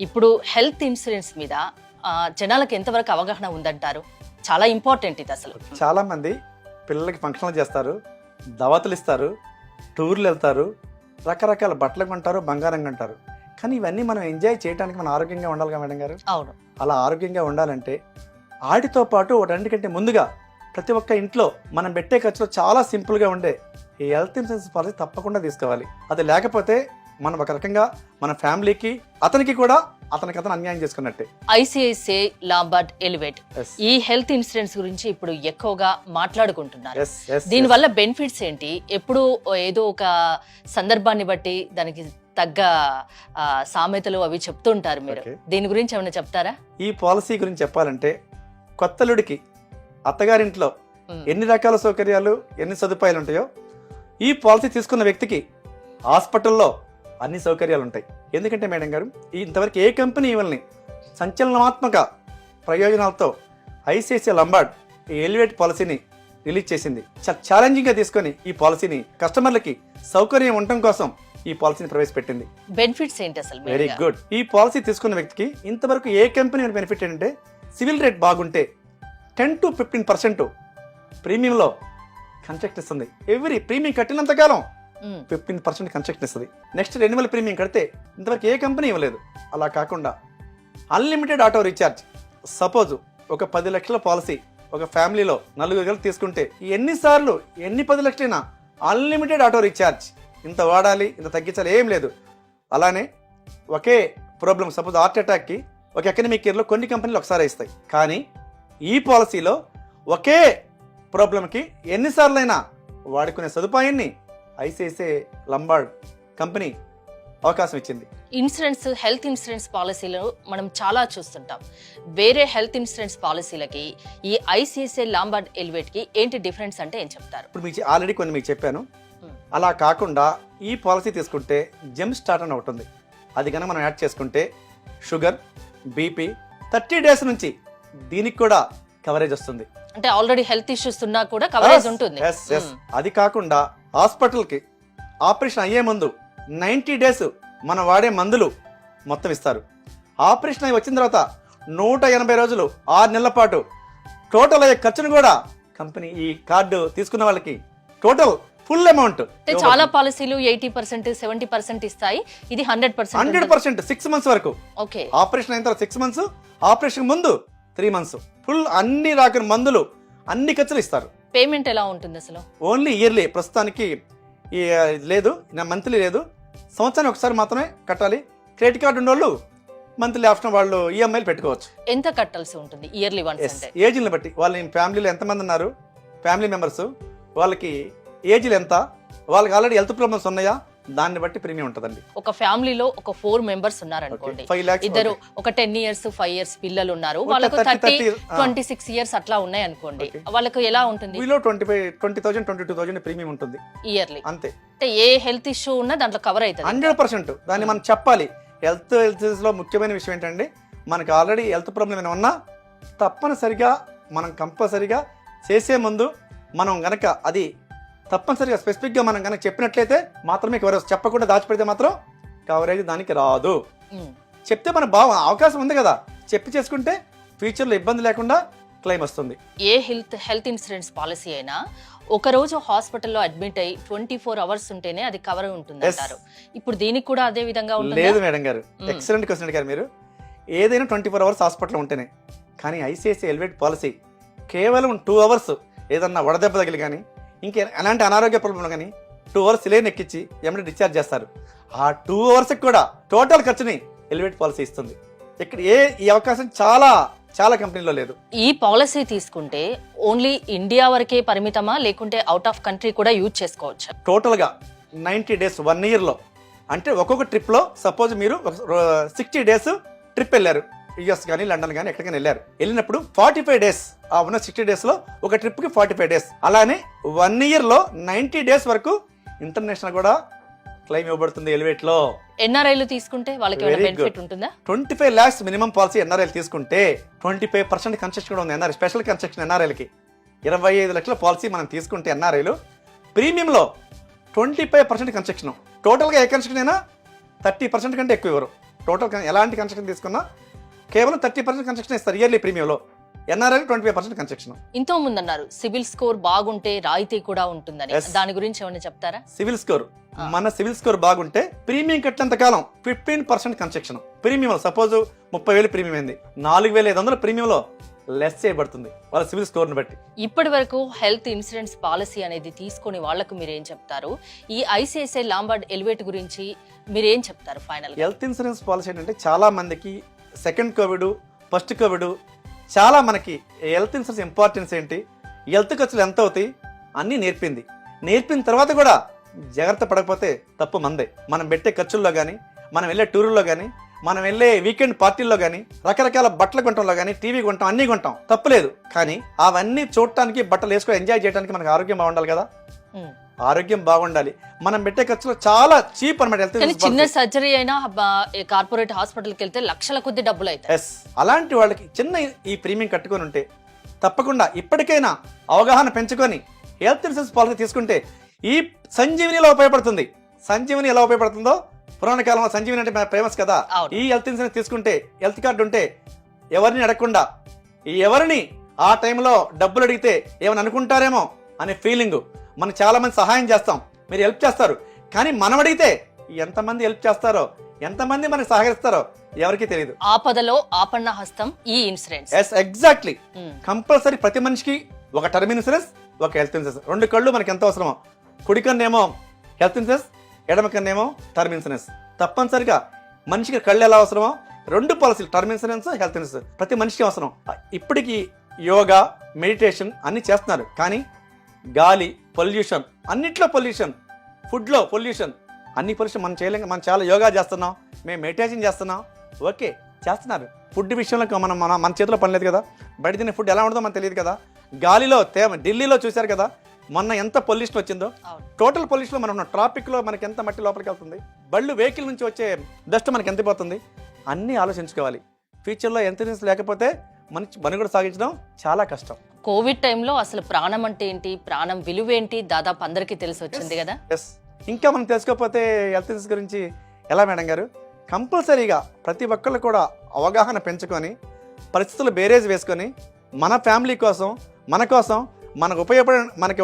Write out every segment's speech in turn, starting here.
ఇప్పుడు health insurance మీద జనాలకు ఎంతవరకు అవగాహన ఉందంటారు? చాలా ఇంపార్టెంట్ ఇది అసలు. చాలా మంది పిల్లలకి ఫంక్షన్లు చేస్తారు, దవతులు ఇస్తారు, టూర్లు వెళ్తారు, రకరకాల బట్టలు కొంటారు, బంగారం కొంటారు. కానీ ఇవన్నీ మనం ఎంజాయ్ చేయడానికి మనం ఆరోగ్యంగా ఉండాలిగా మేడం గారు. అవును. అలా ఆరోగ్యంగా ఉండాలంటే వాటితో పాటు రెండుకంటే ముందుగా ప్రతి ఒక్క ఇంట్లో మనం పెట్టే ఖర్చులో చాలా సింపుల్గా ఉండే ఈ హెల్త్ ఇన్సూరెన్స్ పాలసీ తప్పకుండా తీసుకోవాలి. అది లేకపోతే మనం ఒక రకంగా మన ఫ్యామిలీకి అతనికి కూడా అతను అన్యాయం చేసుకున్నట్టే. ఐసిఐసిఐ లాంబార్డ్ ఎలివేట్ ఈ హెల్త్ ఇన్సూరెన్స్ గురించి ఇప్పుడు ఎక్కువగా మాట్లాడుకుంటున్నారు. దీనివల్ల బెనిఫిట్స్ ఏంటి? ఎప్పుడు ఏదో ఒక సందర్భాన్ని బట్టి దానికి తగ్గ సామెతలు అవి చెప్తుంటారు మీరు. దీని గురించి ఏమైనా చెప్తారా? ఈ పాలసీ గురించి చెప్పాలంటే కొత్తలుడికి అత్తగారింట్లో ఎన్ని రకాల సౌకర్యాలు, ఎన్ని సదుపాయాలు ఉంటాయో ఈ పాలసీ తీసుకున్న వ్యక్తికి హాస్పిటల్లో అన్ని సౌకర్యాలు ఉంటాయి. ఎందుకంటే మేడం గారు, ఇంతవరకు ఏ కంపెనీ ఇవ్వని సంచలనాత్మక ప్రయోజనాలతో ఐసిఐసిఐ లంబార్డ్ ఈ ఎలివేట్ పాలసీని రిలీజ్ చేసింది. ఛాలెంజింగ్గా తీసుకొని ఈ పాలసీని కస్టమర్లకి సౌకర్యం ఉండటం కోసం ఈ పాలసీని ప్రవేశపెట్టింది. బెనిఫిట్స్ ఏంటి అసలు? Very good. ఈ పాలసీ తీసుకున్న వ్యక్తికి ఇంతవరకు ఏ కంపెనీ బెనిఫిట్ ఏంటంటే సివిల్ రేట్ బాగుంటే 10 to 15% ప్రీమియంలో కన్సెక్ట్ ఇస్తుంది. ఎవ్రీ ప్రీమియం కట్టినంత కాలం 15% కన్సెక్ట్ ఇస్తుంది. నెక్స్ట్ రెన్యువల్ ప్రీమియం కడితే ఇంతవరకు ఏ కంపెనీ ఇవ్వలేదు. అలా కాకుండా అన్లిమిటెడ్ ఆటో రీఛార్జ్. సపోజ్ ఒక 10 లక్షల పాలసీ ఒక ఫ్యామిలీలో 4 కలిసి తీసుకుంటే ఎన్నిసార్లు ఎన్ని 10 లక్షలైనా అన్లిమిటెడ్ ఆటో రీఛార్జ్. ఇంత వాడాలి, ఇంత తగ్గించాలి ఏం లేదు. అలానే ఒకే ప్రాబ్లం, సపోజ్ హార్ట్ అటాక్కి ఒక ఎకనమిక్ ఇయర్లో కొన్ని కంపెనీలు ఒకసారి ఇస్తాయి. కానీ ఈ పాలసీలో ఒకే ప్రాబ్లంకి ఎన్నిసార్లైనా వాడుకునే సదుపాయాన్ని ఐసిఐసిఐ లంబార్డ్ కంపెనీ అవకాశం ఇచ్చింది. ఇన్సూరెన్స్, హెల్త్ ఇన్సూరెన్స్ పాలసీలు మనం చాలా చూస్తుంటాం. వేరే హెల్త్ ఇన్సూరెన్స్ పాలసీలకి ఈ ఐసిఐసిఐ లాంబార్డ్ ఎలివేట్కి ఏంటి డిఫరెన్స్ అంటే ఏం చెప్తారు? ఇప్పుడు మీకు ఆల్రెడీ కొన్ని మీకు చెప్పాను. అలా కాకుండా ఈ పాలసీ తీసుకుంటే జెమ్ స్టార్ట్ అని ఒకటి ఉంది. అది కనుక మనం యాడ్ చేసుకుంటే షుగర్, బీపీ 30 డేస్ నుంచి దీనికి కూడా కవరేజ్ వస్తుంది. అంటే ఆల్రెడీ హెల్త్ ఇష్యూస్ ఉన్నా కూడా కవరేజ్ ఉంటుంది. అది కాకుండా హాస్పిటల్కి ఆపరేషన్ అయ్యే ముందు 90 డేస్ మనం వాడే మందులు మొత్తం ఇస్తారు. ఆపరేషన్ అయ్యి వచ్చిన తర్వాత 180 రోజులు 6 నెలల పాటు టోటల్ అయ్యే ఖర్చును కూడా కంపెనీ ఈ కార్డు తీసుకున్న వాళ్ళకి టోటల్ ఫుల్ అమౌంట్. చాలా పాలసీలు 80%, 70% ఇస్తాయి. ఇది 100% 6 మంత్స్ వరకు. ఓకే. ఆపరేషన్ అయిన తర్వాత 6 మంత్స్, ఆపరేషన్ ముందు 3 మంత్స్ ఫుల్ అన్ని రకాల మందులు, అన్ని ఖర్చులు ఇస్తారు. పేమెంట్ ఎలా ఉంటుంది అసలు? Only yearly. ప్రస్తుతానికి లేదు, మంత్లీ లేదు, సంవత్సరానికి ఒకసారి మాత్రమే కట్టాలి. క్రెడిట్ కార్డు ఉన్న వాళ్ళు మంత్లీ ఆప్షన్ వాళ్ళు ఈఎంఐలు పెట్టుకోవచ్చు. ఎంత కట్టాల్సి ఉంటుంది ఇయర్లీ వన్స్? ఏజ్ని బట్టి వాళ్ళ ఫ్యామిలీలో ఎంతమంది ఉన్నారు, ఫ్యామిలీ మెంబర్స్, వాళ్ళకి ఏజ్లు ఎంత, వాళ్ళకి ఆల్రెడీ హెల్త్ ప్రాబ్లమ్స్ ఉన్నాయా, దాన్ని బట్టి ప్రీమియం ఉంటుందండి. ఒక ఫ్యామిలీలో ఒక 4 మెంబర్స్ ఉన్నారనుకోండి, ఇద్దరు ఒక 10 years 5 years పిల్లలు ఉన్నారు, వాళ్ళకు 26 years అట్లా ఉన్నాయి అనుకోండి, వాళ్ళకు ఎలా ఉంటుంది? 20,000 22,000 ప్రీమియం ఉంటుంది ఇయర్లీ. అంతే. అంటే ఏ హెల్త్ ఇష్యూ ఉన్నా దాంట్లో కవర్ అవుతుంది 100%. దాన్ని మనం చెప్పాలి. హెల్త్ లో ముఖ్యమైన విషయం ఏంటంటే మనకు ఆల్రెడీ హెల్త్ ప్రాబ్లం ఏమైనా ఉన్నా తప్పనిసరిగా మనం కంపల్సరిగా చేసే ముందు మనం గనక అది తప్పనిసరిగా స్పెసిఫిక్గా మనం కనుక చెప్పినట్లయితే మాత్రమే కవరేజ్. చెప్పకుండా దాచిపెడితే మాత్రం కవరేజ్ దానికి రాదు. చెప్తే మన అవకాశం ఉంది కదా, చెప్పి చేసుకుంటే ఫ్యూచర్లో ఇబ్బంది లేకుండా క్లెయిమ్ వస్తుంది. ఏ హెల్త్ ఇన్సూరెన్స్ పాలసీ అయినా ఒక రోజు హాస్పిటల్లో అడ్మిట్ అయ్యి 24 hours ఉంటేనే అది కవర్ ఉంటుంది అంటారు. ఇప్పుడు దీనికి కూడా అదే విధంగా ఉంటుంది? లేదు మేడం గారు, ఎక్సలెంట్ క్వశ్చన్ అడిగారు మీరు. ఏదైనా 24 hours హాస్పిటల్లో ఉంటేనే. కానీ ఐసిఐసిఐ ఎలివేట్ పాలసీ కేవలం 2 hours ఏదన్నా వడదెబ్బ తగిలి కానీ ఇంకే ఎలాంటి అనారోగ్య ప్రాబ్లం కానీ 2 hours సిలేన్ ఎక్కించి ఏమంటే డిశ్చార్జ్ చేస్తారు. ఆ 2 hours కూడా టోటల్ ఖర్చుని ఎలివేట్ పాలసీ ఇస్తుంది. ఇక్కడ ఈ అవకాశం చాలా కంపెనీలో లేదు. ఈ పాలసీ తీసుకుంటే ఓన్లీ ఇండియా వరకే పరిమితమా, లేకుంటే అవుట్ ఆఫ్ కంట్రీ కూడా యూజ్ చేసుకోవచ్చు? టోటల్గా 90 days 1 yearలో, అంటే ఒక్కొక్క ట్రిప్లో సపోజ్ మీరు 60 days ట్రిప్ వెళ్ళారు, యుఎస్ కానీ లండన్ కానీ ఎక్కడికైనా వెళ్ళినప్పుడు 45 days, ఆ ఉన్న 60 daysలో ఒక ట్రిప్కి 45 days. అలానే 1 yearలో 90 days వరకు ఇంటర్నేషనల్ కూడా క్లెయిమ్ ఇవ్వబడుతుంది ఎలివేట్లో. ఎన్ఆర్ఐలు తీసుకుంటే వాళ్ళకి ఏమైనా బెనిఫిట్ ఉంటుందా? 25 lakhs మినిమం పాలసీ ఎన్ఆర్ఐలు తీసుకుంటే 25% కన్సెషన్ కూడా ఉంది. ఎన్ఆర్ఐ స్పెషల్ కన్సెషన్ ఎన్ఆర్ఐలకి 25 లక్షల పాలసీ మనం తీసుకుంటే ఎన్ఆర్ఐలు ప్రీమియంలో 25% కన్సెషన్. టోటల్గా ఏ కన్సెషన్ అయినా 30% కంటే ఎక్కువ ఇవ్వరు. టోటల్ ఎలాంటి కన్స్ట్రక్షన్ తీసుకున్నా కేవలం 30% కన్స్ట్రక్షన్ ఇస్తారు ఇయర్లీ ప్రీమియంలో. NRI 25% construction. ఇంతో ముందు అన్నారు సివిల్ స్కోర్ బాగుంటే రాయితీ కూడా ఉంటుందని, దాని గురించి ఏమైనా చెప్తారా? సివిల్ స్కోర్, మన సివిల్ స్కోర్ బాగుంటే ప్రీమియం కట్టినంత కాలం 15% కన్స్ట్రక్షన్ ప్రీమియం. సపోజ్ 30,000 ప్రీమియం అయింది, 4,500 ప్రీమియంలో లెస్ చేయబడుతుంది వాళ్ళ సివిల్ స్కోర్ని బట్టి. ఇప్పటి వరకు హెల్త్ ఇన్సూరెన్స్ పాలసీ అనేది తీసుకుని వాళ్లకు మీరు ఏం చెప్తారు? ఈ ఐసిఐసిఐ లాంబార్డ్ ఎలివేట్ గురించి మీరు ఏం చెప్తారు ఫైనల్? హెల్త్ ఇన్సూరెన్స్ పాలసీ ఏంటంటే చాలా మందికి సెకండ్ కోవిడ్, ఫస్ట్ కోవిడ్ చాలా మనకి హెల్త్ ఇన్సూరెన్స్ ఇంపార్టెన్స్ ఏంటి, హెల్త్ ఖర్చులు ఎంత అవుతాయి అన్నీ నేర్పింది. నేర్పిన తర్వాత కూడా జాగ్రత్త పడకపోతే తప్పు మందే. మనం పెట్టే ఖర్చుల్లో కానీ, మనం వెళ్ళే టూర్లో కానీ, మనం వెళ్ళే వీకెండ్ పార్టీల్లో కానీ, రకరకాల బట్టలు కొంటంలో కానీ, టీవీ కొంటాం, అన్నీ కొంటాం, తప్పులేదు. కానీ అవన్నీ చూడటానికి, బట్టలు వేసుకొని ఎంజాయ్ చేయడానికి మనకు ఆరోగ్యం బాగుండాలి కదా. ఆరోగ్యం బాగుండాలి. మనం పెట్టే ఖర్చులో చాలా చీప్ అనమాట హెల్త్ ఇన్సూరెన్స్. చిన్న సర్జరీ అయినా కార్పొరేట్ హాస్పిటల్కి వెళ్తే లక్షల కొద్ది డబ్బులు అవుతాయి. అలాంటి వాళ్ళకి చిన్న ఈ ప్రీమియం కట్టుకొని ఉంటే తప్పకుండా ఇప్పటికైనా అవగాహన పెంచుకొని హెల్త్ ఇన్సూరెన్స్ పాలసీ తీసుకుంటే ఈ సంజీవినిలో ఉపయోగపడుతుంది. సంజీవిని ఎలా ఉపయోగపడుతుందో, పురాణ కాలంలో సంజీవిని అంటే ఫేమస్ కదా. ఈ హెల్త్ ఇన్సూరెన్స్ తీసుకుంటే, హెల్త్ కార్డు ఉంటే ఎవరిని అడగకుండా, ఎవరిని ఆ టైంలో డబ్బులు అడిగితే ఏమని అనుకుంటారేమో అనే ఫీలింగ్. మనం చాలా మంది సహాయం చేస్తాం, మీరు హెల్ప్ చేస్తారు, కానీ మనం అడిగితే ఎంతమంది హెల్ప్ చేస్తారో, ఎంతమంది మనకి సహకరిస్తారో ఎవరికి తెలియదు. ఆపదలో ఆపన్న హస్తం ఈ ఇన్సూరెన్స్. ఎగ్జాక్ట్లీ. కంపల్సరీ ప్రతి మనిషికి ఒక టర్మ్ ఇన్సూరెన్స్, ఒక హెల్త్ ఇన్సూరెన్స్. 2 కళ్ళు మనకి ఎంత అవసరమో, కుడి కన్నేమో హెల్త్ ఇన్సూరెన్స్, ఎడమ కన్నేమో టర్మ్ ఇన్సూరెన్స్. తప్పనిసరిగా మనిషికి కళ్ళు ఎలా అవసరమో 2 పాలసీలు, టర్మ్ ఇన్సూరెన్స్, హెల్త్ ఇన్సూరెన్స్ ప్రతి మనిషికి అవసరం. ఇప్పటికీ యోగా, మెడిటేషన్ అన్ని చేస్తున్నారు, కానీ గాలి పొల్యూషన్, అన్నిట్లో పొల్యూషన్, ఫుడ్లో పొల్యూషన్, అన్ని పొల్యూషన్ మనం చేయలేం. మనం చాలా యోగా చేస్తున్నాం, మేము మెడిటేషన్ చేస్తున్నాం, ఓకే చేస్తున్నారు. ఫుడ్ విషయంలో మన చేతిలో పని లేదు కదా. బయట తినే ఫుడ్ ఎలా ఉంటుందో మనకు తెలియదు కదా. గాలిలో తేమ, ఢిల్లీలో చూశారు కదా మొన్న ఎంత పొల్యూషన్ వచ్చిందో. టోటల్ పొల్యూషన్ మనం ట్రాఫిక్లో మనకి ఎంత మట్టి లోపలికి వెళ్తుంది, బళ్ళు వెహికల్ నుంచి వచ్చే డస్ట్ మనకి ఎంత పోతుంది, అన్నీ ఆలోచించుకోవాలి. ఫ్యూచర్లో ఇన్సూరెన్స్ లేకపోతే మనుగడ సాగించడం చాలా కష్టం. కోవిడ్ టైంలో అసలు ప్రాణం అంటే ఏంటి, ప్రాణం విలువ ఏంటి దాదాపు అందరికీ తెలిసి వచ్చింది కదా. ఇంకా మనం తెలుసుకోకపోతే హెల్త్ ఇన్సూరెన్స్ గురించి ఎలా మేడం గారు? కంపల్సరీగా ప్రతి ఒక్కళ్ళు కూడా అవగాహన పెంచుకొని, పరిస్థితులు బేరేజ్ వేసుకొని, మన ఫ్యామిలీ కోసం, మనకు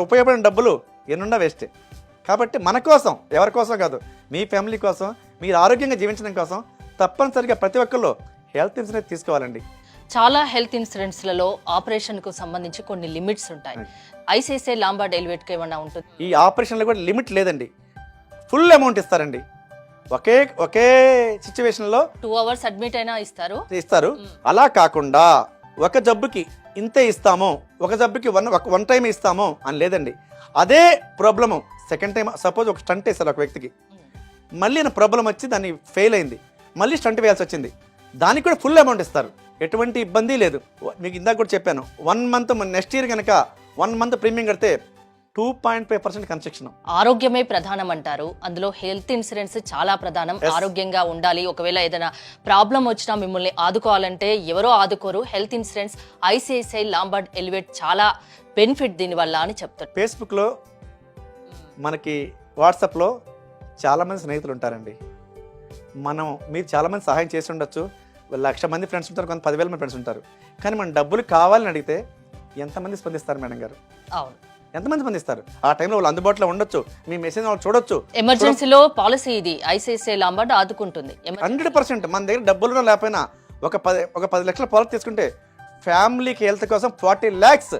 ఉపయోగపడిన డబ్బులు ఎన్నుండా వేస్టే. కాబట్టి మన కోసం, ఎవరి కోసం కాదు, మీ ఫ్యామిలీ కోసం, మీరు ఆరోగ్యంగా జీవించడం కోసం తప్పనిసరిగా ప్రతి ఒక్కళ్ళు హెల్త్ ఇన్సూరెన్స్ తీసుకోవాలండి. చాలా హెల్త్ ఇన్సూరెన్స్లలో ఆపరేషన్కు సంబంధించి కొన్ని లిమిట్స్ ఉంటాయి. ఐసిఐసిఐ లాంబార్డ్ ఎలివేట్కి ఏమన్నా ఉంటుంది? ఈ ఆపరేషన్లో కూడా లిమిట్ లేదండి, ఫుల్ అమౌంట్ ఇస్తారండి. ఒకే సిచ్యువేషన్లో 2 hours అడ్మిట్ అయినా ఇస్తారు. అలా కాకుండా ఒక జబ్బుకి ఇంతే ఇస్తాము, ఒక జబ్బుకి వన్ టైం ఇస్తాము అని లేదండి. అదే ప్రాబ్లము సెకండ్ టైం, సపోజ్ ఒక స్టంట్ వేస్తారు ఒక వ్యక్తికి, మళ్ళీ నా ప్రాబ్లం వచ్చి దాన్ని ఫెయిల్ అయింది, మళ్ళీ స్టంట్ వేయాల్సి వచ్చింది, దానికి కూడా ఫుల్ అమౌంట్ ఇస్తారు. ఎటువంటి ఇబ్బంది లేదు. మీకు ఇందాక కూడా చెప్పాను, 1 month నెక్స్ట్ ఇయర్ కనుక 1 month ప్రీమియం కడితే 2.5% కన్స్ట్రక్షన్. ఆరోగ్యమే ప్రధానం అంటారు, అందులో హెల్త్ ఇన్సూరెన్స్ చాలా ప్రధానం. ఆరోగ్యంగా ఉండాలి, ఒకవేళ ఏదైనా ప్రాబ్లం వచ్చినా మిమ్మల్ని ఆదుకోవాలంటే ఎవరో ఆదుకోరు. Health insurance ICICI Lombard Elevate చాలా బెనిఫిట్ దీనివల్ల అని చెప్తారు. ఫేస్బుక్లో, మనకి వాట్సాప్లో చాలామంది స్నేహితులు ఉంటారండి. మీరు చాలామంది సహాయం చేసి ఉండొచ్చు, 1,00,000 మంది ఫ్రెండ్స్ ఉంటారు, కొంత 10,000 మంది ఫ్రెండ్స్ ఉంటారు, కానీ మనం డబ్బులు కావాలని అడిగితే ఎంతమంది స్పందిస్తారు మేడం గారు? అవును, ఎంతమంది స్పందిస్తారు? ఆ టైంలో వాళ్ళు అందుబాటులో ఉండొచ్చు, మీ మెసేజ్ వాళ్ళు చూడొచ్చు. ఎమర్జెన్సీలో పాలసీ ఇది ఐసిఐసిఐ లాంబార్డ్ ఆదుకుంటుంది 100%. మన దగ్గర డబ్బులు లేకపోయినా ఒక 10 లక్షల పాలసీ తీసుకుంటే ఫ్యామిలీకి హెల్త్ కోసం 40 lakhs,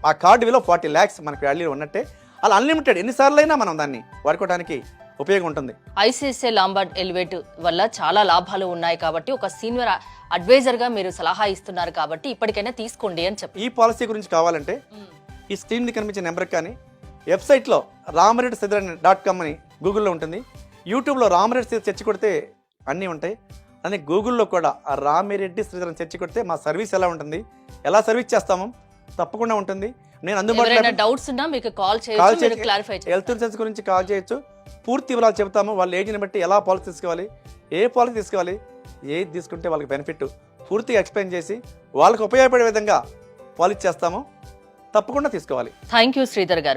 ఆ కార్డు విలువ 40 lakhs మనకి వాల్యూ ఉన్నట్టే. అలా అన్లిమిటెడ్ ఎన్నిసార్లు అయినా మనం దాన్ని వాడుకోవడానికి ఉపయోగం ఉంటుంది. ఐసిఐసిఐ లాంబార్డ్ ఎలివేట్ వల్ల చాలా లాభాలు ఉన్నాయి కాబట్టి, ఒక సీనియర్ అడ్వైజర్ గా మీరు సలహా ఇస్తున్నారు కాబట్టి ఇప్పటికైనా తీసుకోండి అని చెప్పి. ఈ పాలసీ గురించి కావాలంటే ఈ స్క్రీన్ మీద కనిపించే నెంబర్కి కానీ, వెబ్సైట్లో ramireddy.com అని గూగుల్లో ఉంటుంది, యూట్యూబ్లో రామిరెడ్డి శ్రీధర్ సెర్చ్ కొడితే అన్నీ ఉంటాయి. అని గూగుల్లో కూడా ఆ రామిరెడ్డి శ్రీధర్ సెర్చ్ కొడితే మా సర్వీస్ ఎలా ఉంటుంది, ఎలా సర్వీస్ చేస్తామో తప్పకుండా ఉంటుంది. నేను అందుబాటులో డౌట్స్ ఉన్నా మీకు కాల్ చేయొచ్చు, క్లారిఫై చేయొచ్చు. హెల్త్ ఇన్సూరెన్స్ గురించి కాల్ చేయొచ్చు, పూర్తి వివరాలు చెప్తాము. వాళ్ళ ఏజ్ని బట్టి ఎలా పాలసీ తీసుకోవాలి, ఏ పాలసీ తీసుకోవాలి, ఏది తీసుకుంటే వాళ్ళకి బెనిఫిట్ పూర్తిగా ఎక్స్ప్లెయిన్ చేసి వాళ్ళకి ఉపయోగపడే విధంగా పాలసీ చేస్తాము. తప్పకుండా తీసుకోవాలి. థ్యాంక్ యూ శ్రీధర్ గారు.